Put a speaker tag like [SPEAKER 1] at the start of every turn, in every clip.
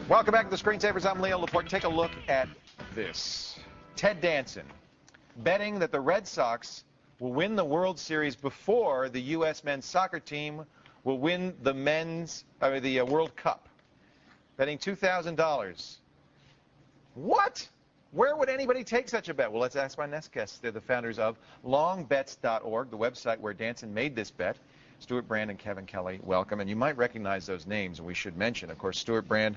[SPEAKER 1] Welcome back to the Screensavers. I'm Leo Laporte. Take a look at this. Ted Danson betting that the Red Sox will win the World Series before the U.S. men's soccer team will win the World Cup. Betting $2,000. What? Where would anybody take such a bet? Well, let's ask my next guests. They're the founders of longbets.org, the website where Danson made this bet. Stewart Brand and Kevin Kelly, welcome. And you might recognize those names, and we should mention, of course, Stewart Brand.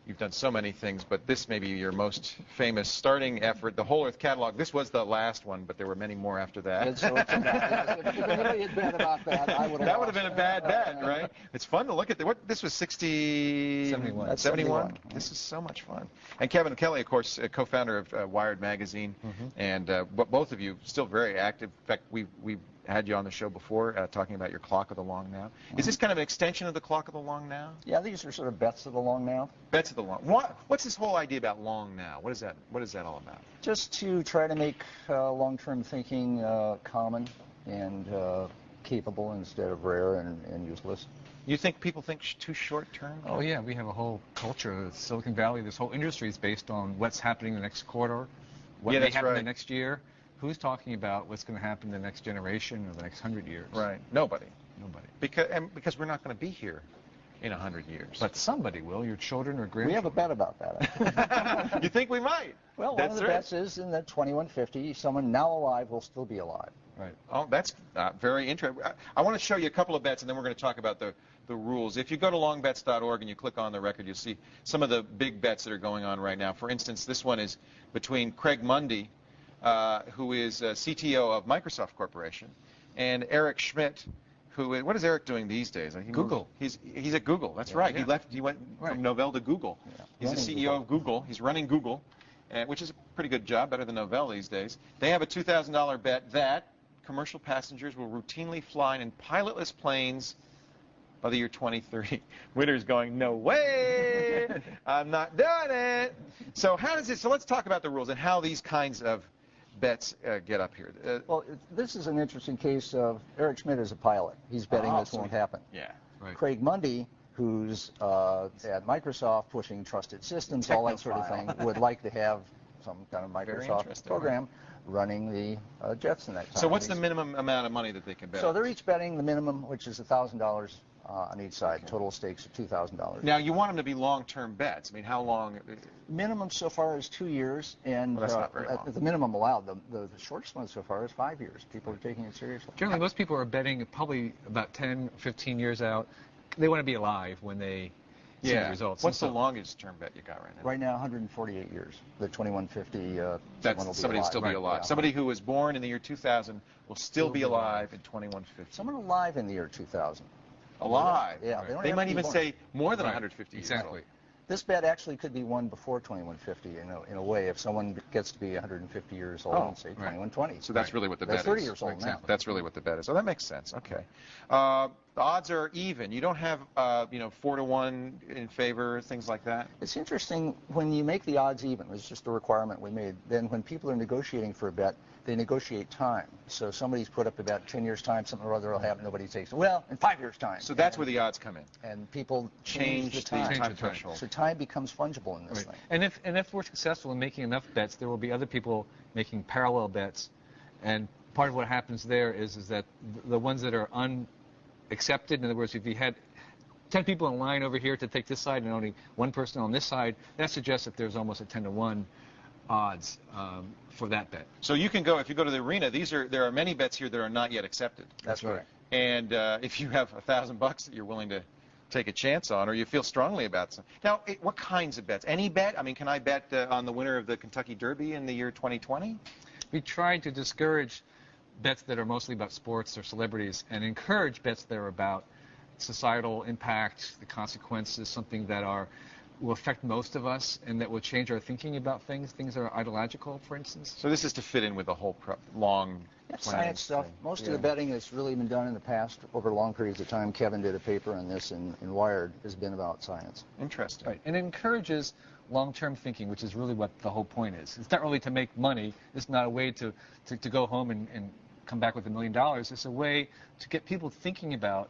[SPEAKER 1] You've done so many things, but this may be your most famous starting effort, the Whole Earth Catalog. This was the last one, but there were many more after that.
[SPEAKER 2] If anybody had bet about that, I would have
[SPEAKER 1] That would have been a bad bet, right? It's fun to look at. This was 71. 71. This is so much fun. And Kevin Kelly, of course, co-founder of Wired Magazine, and both of you still very active. In fact, we've had you on the show before talking about your Clock of the Long Now. Is this kind of an extension of the Clock of the Long Now?
[SPEAKER 2] Yeah, these are sort of bets of the long now.
[SPEAKER 1] Bets of the long. What's this whole idea about long now? What is that all about?
[SPEAKER 2] Just to try to make long-term thinking common and capable instead of rare and useless.
[SPEAKER 1] You think people think too short-term?
[SPEAKER 3] Oh, yeah. We have a whole culture. Silicon Valley, this whole industry is based on what's happening the next quarter, what may happen the next year. Who's talking about what's going to happen in the next generation or the next 100 years?
[SPEAKER 1] Right. Nobody.
[SPEAKER 3] Nobody.
[SPEAKER 1] Because we're not going to be here in 100 years.
[SPEAKER 3] But somebody will. Your children or grandchildren.
[SPEAKER 2] We have a bet about that.
[SPEAKER 1] You think we might?
[SPEAKER 2] Well, one of the bets is in the 2150, someone now alive will still be alive.
[SPEAKER 1] Right. Oh, that's very interesting. I want to show you a couple of bets, and then we're going to talk about the rules. If you go to longbets.org and you click on the record, you'll see some of the big bets that are going on right now. For instance, this one is between Craig Mundy, who is CTO of Microsoft Corporation, and Eric Schmidt, what is Eric doing these days?
[SPEAKER 3] Google.
[SPEAKER 1] He's at Google. That's right. Yeah. He went from Novell to Google. Yeah. He's the CEO of Google. He's running Google, which is a pretty good job, better than Novell these days. They have a $2,000 bet that commercial passengers will routinely fly in pilotless planes by the year 2030. Winner's going, no way, I'm not doing it. So so let's talk about the rules and how these kinds of bets get up here.
[SPEAKER 2] Well, this is an interesting case of Eric Schmidt is a pilot. He's betting this won't happen.
[SPEAKER 1] Yeah, right.
[SPEAKER 2] Craig Mundy, who's at Microsoft pushing trusted systems, all that sort of thing, would like to have some kind of Microsoft program running the jets in that time.
[SPEAKER 1] So what's the minimum amount of money that they can bet?
[SPEAKER 2] So they're each betting the minimum, which is $1,000 on each side. Okay. Total stakes of $2,000.
[SPEAKER 1] Now, you want them to be long-term bets. I mean, how long?
[SPEAKER 2] Minimum so far is 2 years, and
[SPEAKER 1] that's not very long.
[SPEAKER 2] The minimum allowed. The shortest one so far is 5 years. People are taking it seriously.
[SPEAKER 3] Generally, most people are betting probably about 10, 15 years out. They want to be alive when they see the results.
[SPEAKER 1] What's the longest term bet you got right now?
[SPEAKER 2] Right now, 148 years. The 2150.
[SPEAKER 1] Somebody will still be alive. Yeah. Somebody who was born in the year 2000 will still be alive in 2150.
[SPEAKER 2] Someone alive in the year 2000.
[SPEAKER 1] Alive?
[SPEAKER 2] Yeah.
[SPEAKER 1] Right. They might even say more than 150 years
[SPEAKER 3] exactly.
[SPEAKER 1] old.
[SPEAKER 2] This bet actually could be won before 2150 in a way if someone gets to be 150 years old and say 2120.
[SPEAKER 1] So that's really what the bet is.
[SPEAKER 2] 30 years old now.
[SPEAKER 1] That's really what the bet is. So that makes sense. Okay. The odds are even. You don't have 4-to-1 in favor, things like that.
[SPEAKER 2] It's interesting when you make the odds even. It's just a requirement we made. Then when people are negotiating for a bet, they negotiate time. So somebody's put up about 10 years' time, something or other will happen, nobody takes it. Well, in 5 years' time.
[SPEAKER 1] So that's where the odds come in.
[SPEAKER 2] And people change the time
[SPEAKER 1] threshold.
[SPEAKER 2] So time becomes fungible in this thing.
[SPEAKER 3] And if we're successful in making enough bets, there will be other people making parallel bets. And part of what happens there is that the ones that are unaccepted, in other words, if you had 10 people in line over here to take this side and only one person on this side, that suggests that there's almost a 10-to-1 odds for that bet.
[SPEAKER 1] So you can go, if you go to the arena, there are many bets here that are not yet accepted.
[SPEAKER 2] That's right.
[SPEAKER 1] And if you have $1,000 that you're willing to take a chance on, or you feel strongly about some. Now, what kinds of bets? Any bet? I mean, can I bet on the winner of the Kentucky Derby in the year 2020?
[SPEAKER 3] We tried to discourage bets that are mostly about sports or celebrities and encourage bets that are about societal impact, the consequences, something that will affect most of us and that will change our thinking about things that are ideological, for instance.
[SPEAKER 1] So this is to fit in with the whole long
[SPEAKER 2] science stuff. Most of the betting that's really been done in the past over long periods of time, Kevin did a paper on this in Wired, has been about science.
[SPEAKER 1] Interesting.
[SPEAKER 3] Right. And it encourages long-term thinking, which is really what the whole point is. It's not really to make money. It's not a way to go home and come back with $1 million. It's a way to get people thinking about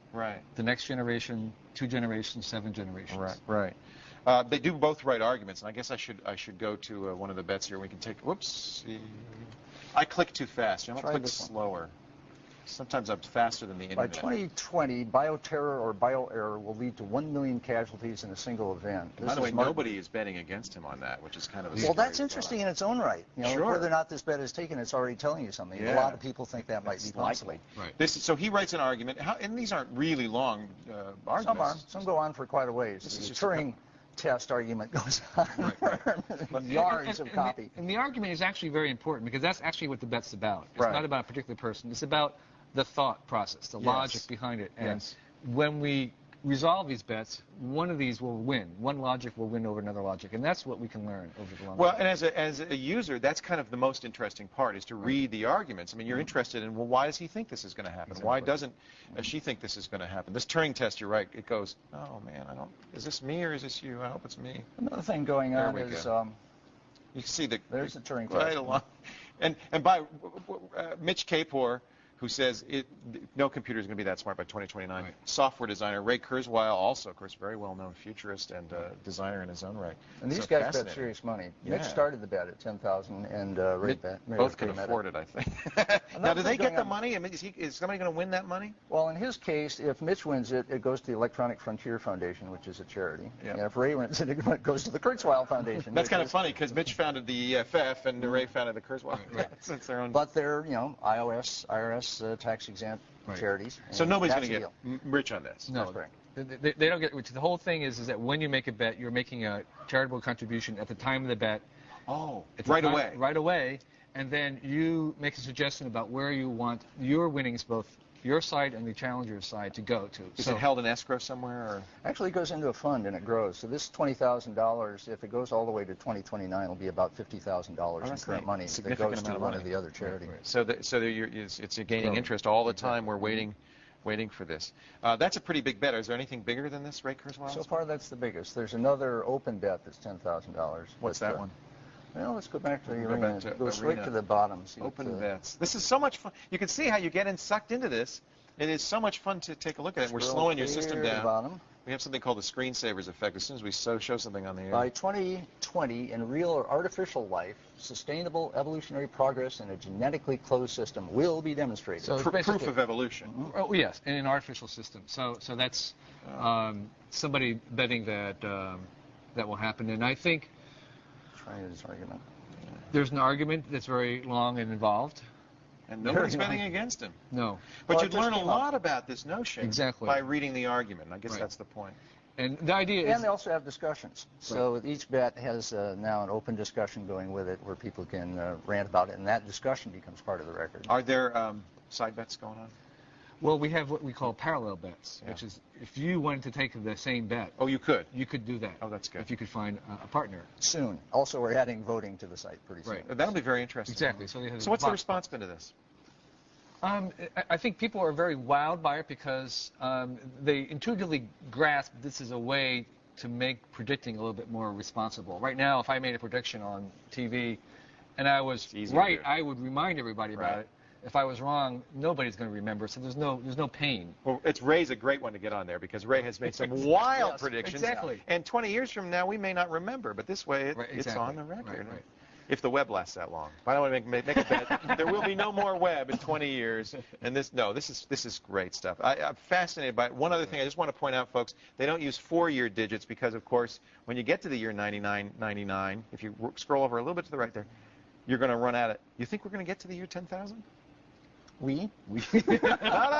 [SPEAKER 3] the next generation, 2 generations, 7 generations.
[SPEAKER 1] Right. They do both write arguments, and I guess I should go to one of the bets here. We can take. Whoops. I click too fast. I'm gonna click slower. Sometimes I'm faster than the
[SPEAKER 2] By
[SPEAKER 1] internet.
[SPEAKER 2] 2020, bioterror or bioerror will lead to 1 million casualties in a single event.
[SPEAKER 1] By the way, nobody is betting against him on that, which is kind of a
[SPEAKER 2] well, that's interesting in its own right. You know,
[SPEAKER 1] sure.
[SPEAKER 2] Whether or not this bet is taken, it's already telling you something.
[SPEAKER 1] Yeah.
[SPEAKER 2] A lot of people think that might be possible.
[SPEAKER 1] Right. So he writes an argument, and these aren't really long arguments.
[SPEAKER 2] Some are. Some go on for quite a ways. The Turing test argument goes on for yards of copy.
[SPEAKER 3] And the argument is actually very important because that's actually what the bet's about. It's
[SPEAKER 1] Right.
[SPEAKER 3] not about a particular person. It's about the thought process, the logic behind it. And when we resolve these bets, one of these will win. One logic will win over another logic, and that's what we can learn over the long
[SPEAKER 1] Well,
[SPEAKER 3] term.
[SPEAKER 1] and as a user, that's kind of the most interesting part, is to read the arguments. I mean, you're interested in, well, why does he think this is going to happen? Why doesn't she think this is going to happen? This Turing test, you're right, it goes, oh, man, is this me or is this you? I hope it's me.
[SPEAKER 2] Another thing going on is
[SPEAKER 1] you can see
[SPEAKER 2] there's the Turing test.
[SPEAKER 1] Right along. And by Mitch Kapor, who says no computer is going to be that smart by 2029.
[SPEAKER 3] Right.
[SPEAKER 1] Software designer Ray Kurzweil, also, of course, very well-known futurist and designer in his own right.
[SPEAKER 2] And these guys bet serious money. Mitch started the bet at 10,000, and Ray
[SPEAKER 1] both can afford it, I think. Now, do they get the money? I mean, is somebody going to win that money?
[SPEAKER 2] Well, in his case, if Mitch wins it, it goes to the Electronic Frontier Foundation, which is a charity.
[SPEAKER 1] Yeah.
[SPEAKER 2] And if Ray wins it, it goes to the Kurzweil Foundation.
[SPEAKER 1] That's kind of funny because Mitch founded the EFF and Ray founded the Kurzweil.
[SPEAKER 3] Right.
[SPEAKER 1] It's their own.
[SPEAKER 2] But they're, IRS tax-exempt charities.
[SPEAKER 1] So nobody's going to get rich on this.
[SPEAKER 3] No, they don't get. Which the whole thing is that when you make a bet, you're making a charitable contribution at the time of the bet.
[SPEAKER 1] Oh, right away.
[SPEAKER 3] Right away, and then you make a suggestion about where you want your winnings, both your side and the challenger's side, to go to.
[SPEAKER 1] Is it held in escrow somewhere? Or?
[SPEAKER 2] Actually, it goes into a fund and it grows. So this $20,000, if it goes all the way to 2029, it'll be about $50,000 in current money that goes to one of the other charities.
[SPEAKER 1] So it's gaining interest all the time. We're waiting for this. That's a pretty big bet. Is there anything bigger than this, Ray Kurzweil?
[SPEAKER 2] So far, that's the biggest. There's another open bet that's $10,000.
[SPEAKER 1] What's that one?
[SPEAKER 2] Well, let's go back to the arena. Go straight to the bottom.
[SPEAKER 1] Open bets. This is so much fun. You can see how you get sucked into this. It is so much fun to take a look at it. We're slowing your system down. We have something called the Screensavers effect. As soon as we show something on the air.
[SPEAKER 2] By 2020, in real or artificial life, sustainable evolutionary progress in a genetically closed system will be demonstrated.
[SPEAKER 3] So
[SPEAKER 1] proof of evolution.
[SPEAKER 3] Oh, yes, in an artificial system. So that's somebody betting that that will happen. And I think
[SPEAKER 2] His argument.
[SPEAKER 3] There's an argument that's very long and involved.
[SPEAKER 1] And nobody's betting against him.
[SPEAKER 3] No.
[SPEAKER 1] But you'd learn a lot about this notion by reading the argument. I guess that's the point.
[SPEAKER 3] And the idea is...
[SPEAKER 2] And they also have discussions. So each bet has now an open discussion going with it where people can rant about it, and that discussion becomes part of the record.
[SPEAKER 1] Are there side bets going on?
[SPEAKER 3] Well, we have what we call parallel bets, which is if you wanted to take the same bet.
[SPEAKER 1] Oh, you could?
[SPEAKER 3] You could do that.
[SPEAKER 1] Oh, that's good.
[SPEAKER 3] If you could find a partner.
[SPEAKER 2] Soon. Also, we're adding voting to the site pretty soon.
[SPEAKER 1] Right. That'll be very interesting.
[SPEAKER 3] Exactly.
[SPEAKER 1] So what's the response been to this?
[SPEAKER 3] I think people are very wowed by it because they intuitively grasp this is a way to make predicting a little bit more responsible. Right now, if I made a prediction on TV and I was right, I would remind everybody about it. If I was wrong, nobody's going to remember, so there's no pain.
[SPEAKER 1] Well, Ray's a great one to get on there because Ray has made some wild predictions.
[SPEAKER 3] Exactly.
[SPEAKER 1] And 20 years from now, we may not remember, but this way it's on the record.
[SPEAKER 3] Right.
[SPEAKER 1] If the web lasts that long. But I don't want to make a bet. There will be no more web in 20 years. And this is great stuff. I'm fascinated by it. One other thing I just want to point out, folks, they don't use 4-year digits because, of course, when you get to the year 99, if you scroll over a little bit to the right there, you're going to run at it. You think we're going to get to the year 10,000?
[SPEAKER 2] We?
[SPEAKER 1] Not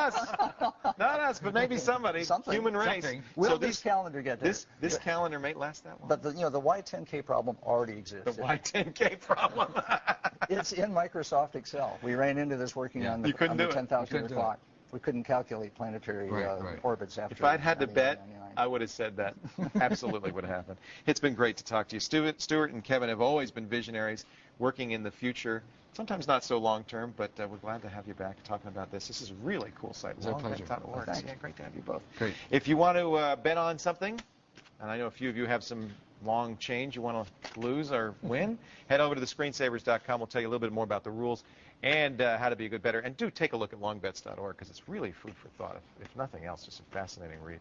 [SPEAKER 1] us, but maybe somebody. Human race.
[SPEAKER 2] Will this calendar get there?
[SPEAKER 1] This calendar may last that long.
[SPEAKER 2] But the Y10K problem already exists.
[SPEAKER 1] The Y10K problem.
[SPEAKER 2] It's in Microsoft Excel. We ran into this working on the 10,000 clock. We couldn't calculate planetary orbits after.
[SPEAKER 1] If I'd had to bet, I would have said that. Absolutely would have happened. It's been great to talk to you. Stewart and Kevin have always been visionaries, working in the future. Sometimes not so long term, but we're glad to have you back talking about this. This is a really cool site.
[SPEAKER 3] It's our pleasure.
[SPEAKER 1] Yeah, great to have you both.
[SPEAKER 3] Great.
[SPEAKER 1] If you want to bet on something, and I know a few of you have some long change you want to lose or win, head over to thescreensavers.com. We'll tell you a little bit more about the rules and how to be a good bettor. And do take a look at longbets.org because it's really food for thought. If nothing else, just a fascinating read.